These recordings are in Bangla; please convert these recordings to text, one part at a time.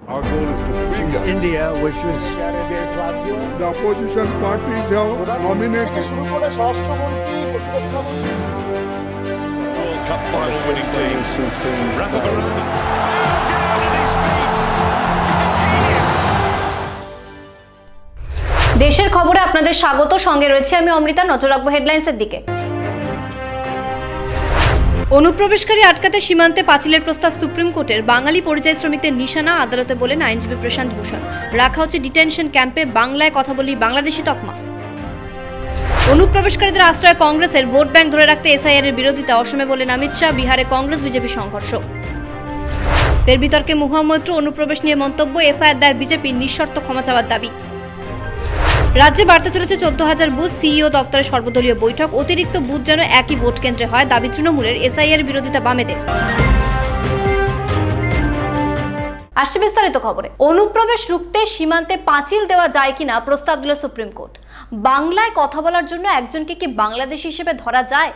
Our goal is to free India wishes the opposition parties have nominated. World Cup final winning teams. Rafa Barone. Down at his feet. He's a genius. দেশের খবরে আপনাদের স্বাগত। সঙ্গে রয়েছে আমি অমৃতা। নজর রাখবো হেডলাইন্সের দিকে। অনুপ্রবেশকারী আটকাতে সীমান্তে পাঁচিলের প্রস্তাব সুপ্রিম কোর্টের। বাঙালি পরিযায়ী শ্রমিকদের নিশানা আদালতে বলেন আইনজীবী প্রশান্ত ভূষণ। রাখা হচ্ছে ডিটেনশন ক্যাম্পে, বাংলায় কথা বলি বাংলাদেশি তকমা। অনুপ্রবেশকারীদের আশ্রয় কংগ্রেসের, ভোট ব্যাংক ধরে রাখতে এসআইআর এর বিরোধিতা। অসমে বলেন অমিত শাহ। বিহারে কংগ্রেস বিজেপি সংঘর্ষ। ফের বিতর্কে মহুয়া মৈত্র। অনুপ্রবেশ নিয়ে মন্তব্য। এফআইআর দায়ের বিজেপি, নিঃশর্ত ক্ষমা চাওয়ার দাবি। রাজ্যে বাড়তে চলেছে 14,000 বুথ। সিইও দপ্তরে সর্বদলীয় বৈঠক। অতিরিক্ত বুথ যেন একই ভোট কেন্দ্রে হয়, দাবি তৃণমূলের। এসআইআর বিরোধিতা বামেদের। আসছে বিস্তারিত খবরে। অনুপ্রবেশ রুখতে সীমান্তে পাঁচিল দেওয়া যায় কিনা প্রস্তাব দিল সুপ্রিম কোর্ট। বাংলায় কথা বলার জন্য একজনকে কি বাংলাদেশী হিসেবে ধরা যায়?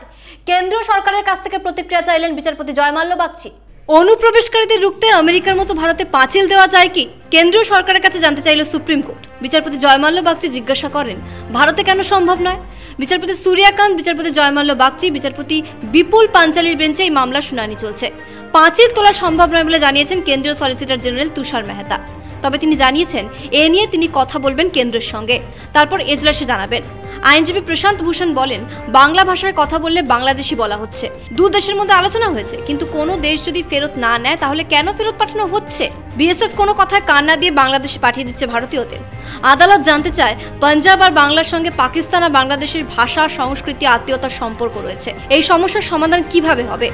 কেন্দ্রীয় সরকারের কাছ থেকে প্রতিক্রিয়া চাইলেন বিচারপতি জয়মাল্য বাগচি। অনুপ্রবেশকারীদের রুখতে আমেরিকার মতো ভারতে পাঁচিল দেওয়া যায় কি, কেন্দ্রীয় সরকারের কাছে জানতে চাইল সুপ্রিম কোর্ট। বিচারপতি জয়মাল্য বাগচি জিজ্ঞাসা করেন ভারতে কেন সম্ভব নয়। বিচারপতি সূর্যকান্ত, বিচারপতি জয়মাল্য বাগচি, বিচারপতি বিপুল পাঞ্চালির বেঞ্চে এই মামলার শুনানি চলছে। পাঁচিল তোলা সম্ভব নয় বলে জানিয়েছেন কেন্দ্রীয় সলিসিটর জেনারেল তুষার মেহতা। তবে তিনি জানিয়েছেন এ নিয়ে তিনি কথা বলবেন কেন্দ্রের সঙ্গে, তারপর এজলাসে জানাবেন। আইনজীবী প্রশান্ত ভূষণ বলেন বাংলা ভাষায় কথা বললে বাংলাদেশি বলা হচ্ছে। দু দেশের মধ্যে আলোচনা হয়েছে, কিন্তু কোনো দেশ যদি ফেরত না নেয় তাহলে কেন ফেরত পাঠানো হচ্ছে? বিএসএফ কোনো কথায় কান না দিয়ে বাংলাদেশে পাঠিয়ে দিচ্ছে ভারতীয়দের। আদালত জানতে চায় পাঞ্জাব আর বাংলার সঙ্গে পাকিস্তান আর বাংলাদেশের ভাষা, সংস্কৃতি, আত্মীয়তার সম্পর্ক রয়েছে। এই সমস্যার সমাধান কিভাবে হবে?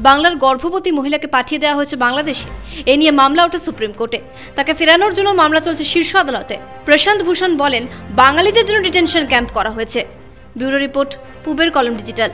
বাংলার গর্ভবতী মহিলাকে পাঠিয়ে দেওয়া হয়েছে বাংলাদেশে। এ নিয়ে মামলা ওঠে সুপ্রিম কোর্টে। তাকে ফেরানোর জন্য মামলা চলছে শীর্ষ আদালতে। প্রশান্ত ভূষণ বলেন বাঙালিদের জন্য ডিটেনশন ক্যাম্প করা হয়েছে। ব্যুরো রিপোর্ট, পূবের কলম ডিজিটাল।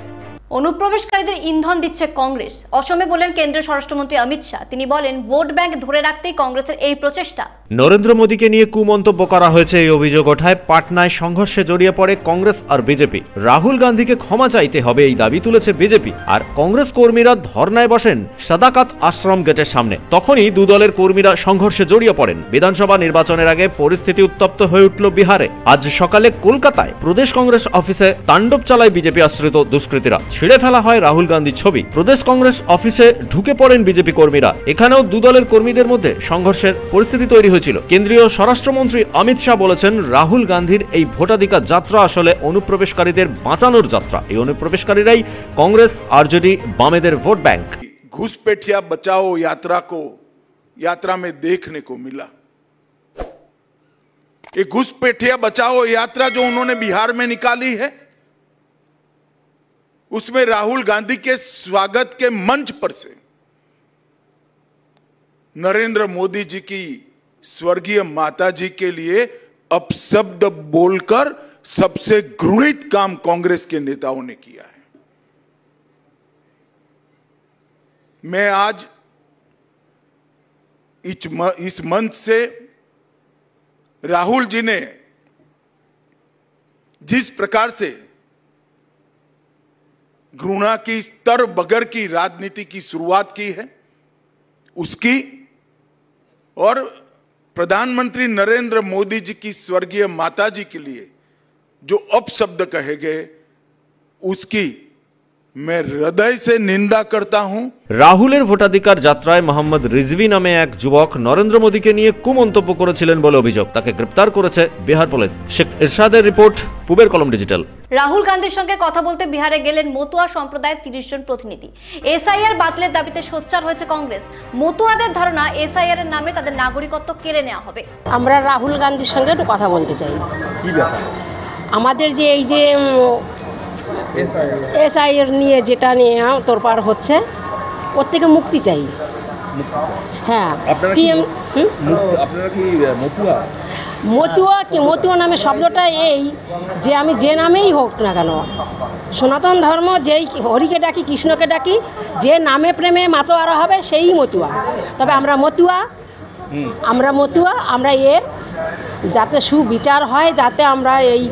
অনুপ্রবেশকারীদের ইন্ধন দিচ্ছে কংগ্রেস। অসমে বলেন কেন্দ্রীয় স্বরাষ্ট্রমন্ত্রী অমিত শাহ। তিনি বলেন ভোট ব্যাংক ধরে রাখতেই কংগ্রেসের এই প্রচেষ্টা। নরেন্দ্র মোদীকে নিয়ে কুমন্তব্য করা হয়েছে এই অভিযোগ ওঠায় পাটনায় সংঘর্ষে জড়িয়ে পড়ে কংগ্রেস আর বিজেপি। রাহুল গান্ধীকে ক্ষমা চাইতে হবে এই দাবি তুলেছে বিজেপি। আর কংগ্রেস কর্মীরা ধর্নায় বসেন সাদাকাত আশ্রম গেটের সামনে। তখনই দু দলের কর্মীরা সংঘর্ষে জড়িয়ে পড়েন। বিধানসভা নির্বাচনের আগে পরিস্থিতি উত্তপ্ত হয়ে উঠল বিহারে। আজ সকালে কলকাতায় প্রদেশ কংগ্রেস অফিসে তাণ্ডব চালায় বিজেপি আশ্রিত দুষ্কৃতীরা। ছিঁড়ে ফেলা হয় রাহুল গান্ধীর ছবি। প্রদেশ কংগ্রেস অফিসে ঢুকে পড়েন বিজেপি কর্মীরা। এখানেও দু দলের কর্মীদের মধ্যে সংঘর্ষের পরিস্থিতি তৈরি হয়েছিল। কেন্দ্রীয় স্বরাষ্ট্রমন্ত্রী অমিত শাহ বলেছেন রাহুল গান্ধীর এই ভোটাধিকার যাত্রা আসলে অনুপ্রবেশকারীদের বাঁচানোর যাত্রা। এই অনুপ্রবেশকারীরাই কংগ্রেস, আরজেডি, বামেদের ভোট ব্যাংক। घुसपैठिया बचाओ यात्रा को यात्रा में देखने को मिला। ये घुसपैठिया बचाओ यात्रा जो उन्होंने बिहार में निकाली है, उसमें राहुल गांधी के स्वागत के मंच पर से नरेंद्र मोदी जी की स्वर्गीय माता जी के लिए अपशब्द बोलकर सबसे घृणित काम कांग्रेस के नेताओं ने किया है। मैं आज इस मंच से राहुल जी ने जिस प्रकार से घृणा की स्तर बगर की राजनीति की शुरुआत की है, उसकी और प्रधानमंत्री नरेंद्र मोदी जी की स्वर्गीय माता जी के लिए जो अपशब्द कहे गए, उसकी मैं हृदय से निंदा करता हूं। রাহুলের ভোটাধিকার যাত্রায় মোহাম্মদ রিজভি নামে এক যুবক নরেন্দ্র মোদীকে নিয়ে কুমন্তব্য করেছিলেন বলে অভিযোগ। তাকে গ্রেপ্তার করেছে বিহার পুলিশ। শেখ ইরশাদের রিপোর্ট, পূবের কলম ডিজিটাল। রাহুল গান্ধীর সঙ্গে কথা বলতে বিহারে গেলেন মতুয়া সম্প্রদায়ের 30 জন প্রতিনিধি। এসআইআর বাতিলের দাবিতে সোচ্চার হয়েছে কংগ্রেস। মতুয়াদের ধারণা এসআইআর এর নামে তাদের নাগরিকত্ব কেড়ে নেওয়া হবে। আমরা রাহুল গান্ধীর সঙ্গে একটু কথা বলতে চাই। কি ব্যাপার? আমাদের যে এই যে এসআইআর নিয়ে যেটা নিয়ে তোরপাড় হচ্ছে, ওর থেকে মুক্তি চাই। হ্যাঁ, আপনারা কি মতুয়া? মতুয়া নামে শব্দটা এই যে আমি যে নামেই হোক না কেন, সনাতন ধর্ম যেই হরিকে ডাকি, কৃষ্ণকে ডাকি, যে নামে প্রেমে মাতোয়ারা হবে সেই মতুয়া। তবে আমরা মতুয়া, আমরা এর যাতে সুবিচার হয়, যাতে আমরা এই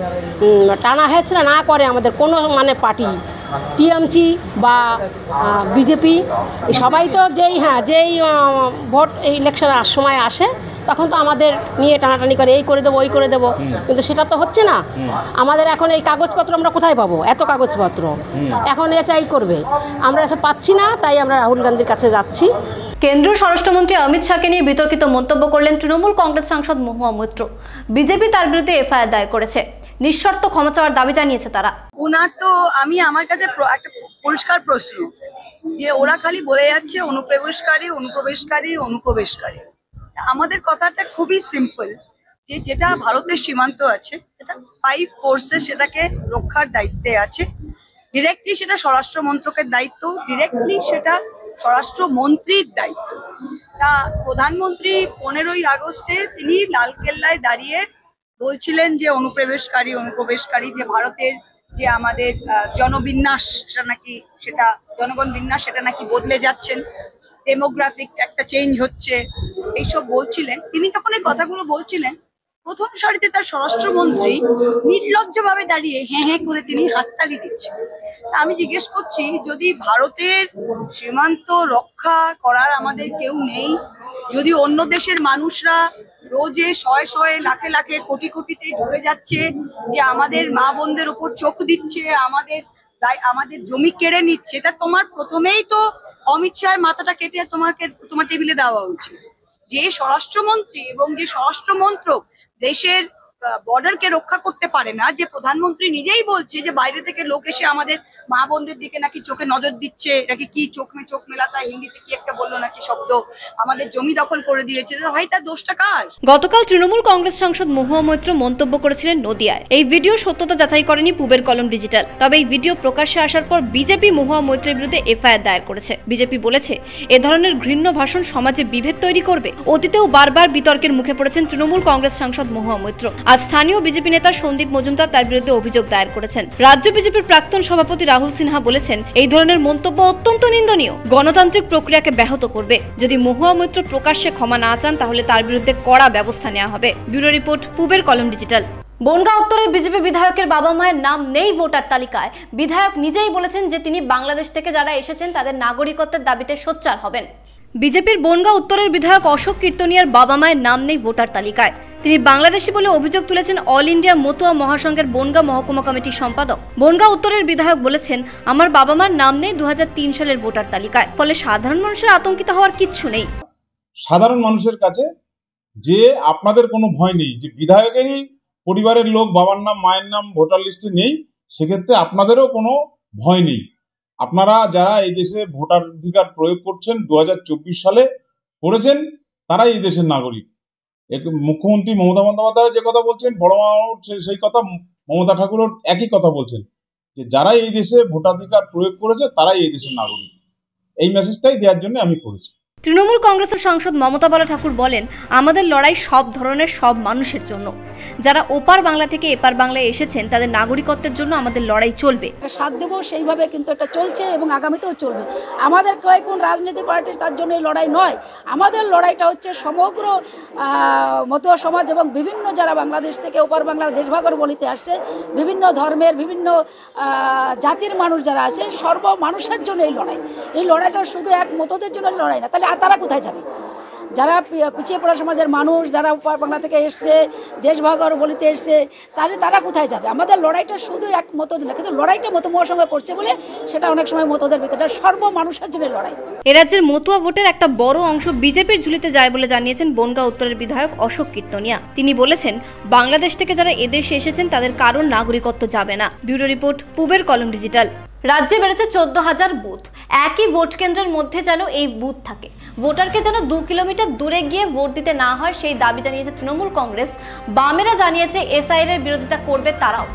টানা হেঁচড়া না করে আমাদের কোনো পার্টি, টিএমসি বা বিজেপি, সবাই তো যেই ভোট এই ইলেকশনের সময় আসে তখন তো আমাদের নিয়ে টানাটানি করে এই করে দেবো ওই করে দেবো, কিন্তু সেটা তো হচ্ছে না। আমাদের এখন এই কাগজপত্র আমরা কোথায় পাবো? এত কাগজপত্র এখন এসে এই করবে, আমরা এসব পাচ্ছি না, তাই আমরা রাহুল গান্ধীর কাছে যাচ্ছি। কেন্দ্রীয় স্বরাষ্ট্রমন্ত্রী অমিত শাহকে নিয়ে বিতর্কিত মন্তব্য করলেন তৃণমূল কংগ্রেস সাংসদ মহুয়া মৈত্র। বিজেপি তার বিরুদ্ধে এফআইআর দায়ের করেছে, নিঃশর্ত ক্ষমা চাওয়ার দাবি জানিয়েছে তারা। ওনার তো আমার কাছে একটা পরিষ্কার প্রশ্ন যে ওরা খালি বলে যাচ্ছে অনুপ্রবেশকারী অনুপ্রবেশকারী অনুপ্রবেশকারী। আমাদের কথাটা খুবই সিম্পল, যে যেটা ভারতের সীমান্ত আছে সেটা 5 ফোর্সেস সেটাকে রক্ষার দায়িত্বে আছে। ডিরেক্টলি সেটা স্বরাষ্ট্র মন্ত্রকের দায়িত্ব, ডিরেক্টলি সেটা স্বরাষ্ট্রমন্ত্রীর দায়িত্ব। তা প্রধানমন্ত্রী 15ই আগস্টে তিনি লালকেল্লায় দাঁড়িয়ে বলছিলেন যে অনুপ্রবেশকারী যে ভারতের যে আমাদের জনবিন্যাস সেটা জনগণ বিন্যাস সেটা নাকি বদলে যাচ্ছেন, ডেমোগ্রাফিক একটা চেঞ্জ হচ্ছে, এইসব বলছিলেন। তিনি যখন এই কথাগুলো বলছিলেন, প্রথম সারিতে তার স্বরাষ্ট্রমন্ত্রী নির্লজ্জভাবে দাঁড়িয়ে হ্যাঁ হ্যাঁ করে তিনি হাততালি দিচ্ছেন। তা আমি জিজ্ঞেস করছি, যদি ভারতের সীমান্ত রক্ষা করার আমাদের কেউ নেই, যদি অন্য দেশের মানুষরা রোজে শয়ে শয়ে লাখে লাখে কোটি কোটিতে ঢুকে যাচ্ছে, যে আমাদের মা বোনদের উপর চোখ দিচ্ছে, আমাদের জমি কেড়ে নিচ্ছে, তা তোমার প্রথমেই তো অমিত শাহের মাথাটা কেটে তোমার টেবিলে দেওয়া উচিত। যে স্বরাষ্ট্রমন্ত্রী এবং যে স্বরাষ্ট্র মন্ত্রক দেশের বর্ডারকে রক্ষা করতে পারে না, যে প্রধানমন্ত্রী নিজেই বলছে যে বাইরে থেকে লোক এসে আমাদের মা বোনদের দিকে নাকি চোখে নজর দিচ্ছে, নাকি কি চোখ মেলাতা হিন্দিতে কি একটা বললো নাকি শব্দ, আমাদের জমি দখল করে দিয়েছে, ভাই তার দোষটা কার? গতকাল তৃণমূল কংগ্রেস সাংসদ মহুয়া মৈত্র মন্তব্য করেছিলেন নদিয়ায়। এই ভিডিও সত্যতা যাচাই করেনি পূবের কলম ডিজিটাল। তবে এই ভিডিও প্রকাশ্যে আসার পর বিজেপি মহুয়া মৈত্রের বিরুদ্ধে এফআইআর দায়ের করেছে। বিজেপি বলেছে, এ ধরনের ঘৃণ্য ভাষণ সমাজে বিভেদ তৈরি করবে। অতীতেও বারবার বিতর্কের মুখে পড়েছেন তৃণমূল কংগ্রেস সাংসদ মহুয়া মৈত্র। আজ স্থানীয় বিজেপি নেতা সন্দীপ মজুমদার তার বিরুদ্ধে অভিযোগ দায়ের করেছেন। রাজ্য বিজেপির প্রাক্তন সভাপতি রাহুল সিনহা বলেছেন, এই ধরনের মন্তব্য অত্যন্ত নিন্দনীয়, গণতান্ত্রিক প্রক্রিয়াকে ব্যাহত করবে। যদি মহুয়া মৈত্র প্রকাশ্যে ক্ষমা না চান তাহলে তার বিরুদ্ধে কড়া ব্যবস্থা নেওয়া হবে। ব্যুরো রিপোর্ট, পূবের কলম ডিজিটাল। বনগাঁ উত্তরের বিজেপি বিধায়কের বাবা মায়ের নাম নেই ভোটার তালিকায়। বিধায়ক নিজেই বলেছেন যে তিনি বাংলাদেশ থেকে যারা এসেছেন তাদের নাগরিকত্বের দাবিতে সোচ্চার হবেন। বিজেপির বনগাঁ উত্তরের বিধায়ক অশোক কীর্তনিয়ার বাবা মায়ের নাম নেই ভোটার তালিকায়। তিনি বাংলাদেশি বলে অভিযোগ তুলেছেন অল ইন্ডিয়া মতুয়া মহাসংঘের বনগাঁ মহকুমা কমিটির সম্পাদক। বনগাঁ উত্তরের বিধায়ক বলেছেন, আমার বাবা মার নাম নেই 2003 সালের ভোটার তালিকায়, ফলে সাধারণ মানুষের আতঙ্কিত হওয়ার কিচ্ছু নেই। সাধারণ মানুষের কাছে যে আপনাদের কোনো ভয় নেই, যে বিধায়কেরই পরিবারের লোক বাবার নাম মায়ের নাম ভোটার লিস্টে নেই, সেক্ষেত্রে আপনাদেরও কোনো ভয় নেই। আপনারা যারা এই দেশে ভোটাধিকার প্রয়োগ করছেন 2024 সালে করেছেন, তারাই এই দেশের নাগরিক। মুখ্যমন্ত্রী মমতা বন্দ্যোপাধ্যায় যে কথা বলছেন, বড় মা সেই কথা মমতা ঠাকুরও একই কথা বলছেন, যে যারা এই দেশে ভোটাধিকার প্রয়োগ করেছে তারাই এই দেশের নাগরিক। এই মেসেজটাই দেওয়ার জন্য আমি করেছি। তৃণমূল কংগ্রেসের সাংসদ মমতা বালা ঠাকুর বলেন, আমাদের লড়াই সব ধরনের সব মানুষের জন্য। যারা ওপার বাংলা থেকে এপার বাংলায় এসেছেন তাদের নাগরিকত্বের জন্য আমাদের লড়াই চলবে। সাথ দেবো সেইভাবে, কিন্তু এটা চলছে এবং আগামীতেও চলবে। আমাদের কোন রাজনীতি পার্টি তার জন্য এই লড়াই নয়। আমাদের লড়াইটা হচ্ছে সমগ্র মতুয়া সমাজ এবং বিভিন্ন যারা বাংলাদেশ থেকে ওপার বাংলার দেশভাগের বলিতে আসছে, বিভিন্ন ধর্মের বিভিন্ন জাতির মানুষ যারা আছে, সর্ব মানুষের জন্য এই লড়াই। এই লড়াইটা শুধু এক মতদের জন্য লড়াই না। তাহলে তারা কোথায় যাবে? যারা পিছিয়ে পড়া সমাজের মানুষ, যারা ওপার বাংলা থেকে এসছে, দেশভাগের বলিতে এসছে, তাহলে তারা কোথায় যাবে? আমাদের লড়াইটা শুধু এক মতদ না, কিন্তু লড়াইটা মতমুয়ার সঙ্গে করছে বলে সেটা অনেক সময় মতদের ভিতরে সর্ব মানুষের জন্য লড়াই। এ রাজ্যের মতুয়া ভোটের একটা বড় অংশ বিজেপির ঝুলিতে যায় বলে জানিয়েছেন বনগাঁ উত্তরের বিধায়ক অশোক কীর্তনিয়া। তিনি বলেছেন, বাংলাদেশ থেকে যারা এদেশে এসেছেন তাদের কারোর নাগরিকত্ব যাবে না। ব্যুরো রিপোর্ট, পূবের কলম ডিজিটাল। রাজ্যে বেড়েছে 14,000 বুথ। একই ভোট কেন্দ্রের মধ্যে যেন এই বুথ থাকে, ভোটারকে যেন 2 কিলোমিটার দূরে গিয়ে ভোট দিতে না হয়, সেই দাবি জানিয়েছে তৃণমূল কংগ্রেস। বামেরা জানিয়েছে এসআইআর এর বিরোধিতা করবে তারাও।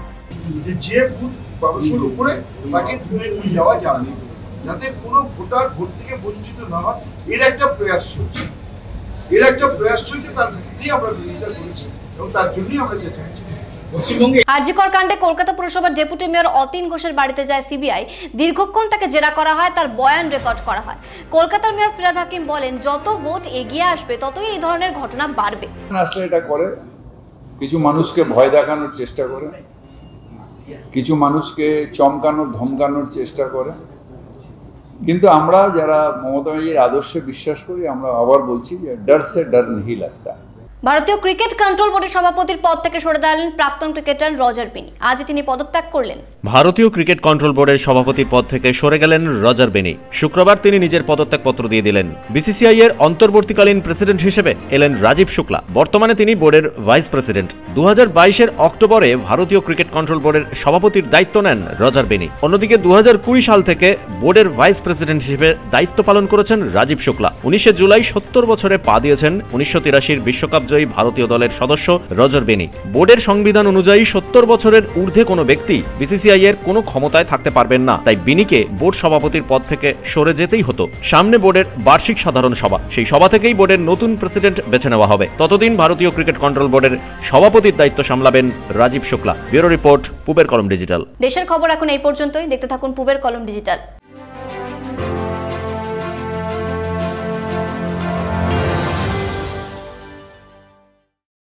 যে বুথ মানুষের উপরে তাকে দূরে নিয়ে যাওয়া যাবে, যাতে কোনো ভোটার ভোট থেকে বঞ্চিত না হয়, এর একটা প্রয়াস চলছে। তার মধ্যেই আমরা বিরোধিতা করেছি এবং তার জন্যই আমরা চেষ্টা করছি। আরজিকর কাণ্ডে কলকাতা পুরসভার ডেপুটি মেয়র অতীন ঘোষের বাড়িতে যায় সিবিআই। দীর্ঘক্ষণ তাকে জেরা করা হয়, তার বয়ান রেকর্ড করা হয়। কলকাতার মেয়র ফিরাদ হাকিম বলেন, যত ভোট এগিয়ে আসবে ততই এই ধরনের ঘটনা বাড়বে। আসলে এটা করে কিছু মানুষকে ভয় দেখানোর চেষ্টা করে, কিছু মানুষকে চমকানোর ধমকানোর চেষ্টা করে। কিন্তু আমরা যারা মমতা ব্যানার্জির আদর্শে বিশ্বাস করি, আমরা আবার বলছি যে ডর সে ডর নেই লাগতা। ভারতীয় ক্রিকেট কন্ট্রোল বোর্ডের সভাপতির পদ থেকে সরে দাঁড়ালেন প্রাক্তন ক্রিকেটার রজার বেনি। আজ তিনি পদত্যাগ করলেন। ভারতীয় ক্রিকেট কন্ট্রোল বোর্ডের সভাপতির পদ থেকে সরে গেলেন রজার বেনি। শুক্রবার তিনি নিজের পদত্যাগপত্র দিয়ে দিলেন। বিসিসিআই এর অন্তর্বর্তীকালীন প্রেসিডেন্ট হিসেবে এলেন রাজীব শুক্লা। বর্তমানে তিনি বোর্ডের ভাইস প্রেসিডেন্ট। 2022 অক্টোবরে ভারতীয় ক্রিকেট কন্ট্রোল বোর্ডের সভাপতির দায়িত্ব নেন রজার বেনি। অন্যদিকে 2020 সাল থেকে বোর্ডের ভাইস প্রেসিডেন্ট হিসেবে দায়িত্ব পালন করেছেন রাজীব শুক্লা। 19 জুলাই 70 বছরে পা দিয়েছেন 1983 বিশ্বকাপ জয়ী ভারতীয় দলের সদস্য রজার বেনি। বোর্ডের সংবিধান অনুযায়ী 70 বছরের ঊর্ধ্বে কোনো ব্যক্তি বিসিসিআই এর কোনো ক্ষমতায় থাকতে পারবেন না। তাই বিনিকে বোর্ড সভাপতির পদ থেকে সরে যেতেই হতো। সামনে বোর্ডের বার্ষিক সাধারণ সভা, সেই সভা থেকেই বোর্ডের নতুন প্রেসিডেন্ট বেছে নেওয়া হবে। ততদিন ভারতীয় ক্রিকেট কন্ট্রোল বোর্ডের সভাপতির দায়িত্ব সামলাবেন রাজীব শুক্লা। ব্যুরো রিপোর্ট, পূবের কলম ডিজিটাল। দেশের খবর এখন এই পর্যন্তই। দেখতে থাকুন পূবের কলম ডিজিটাল।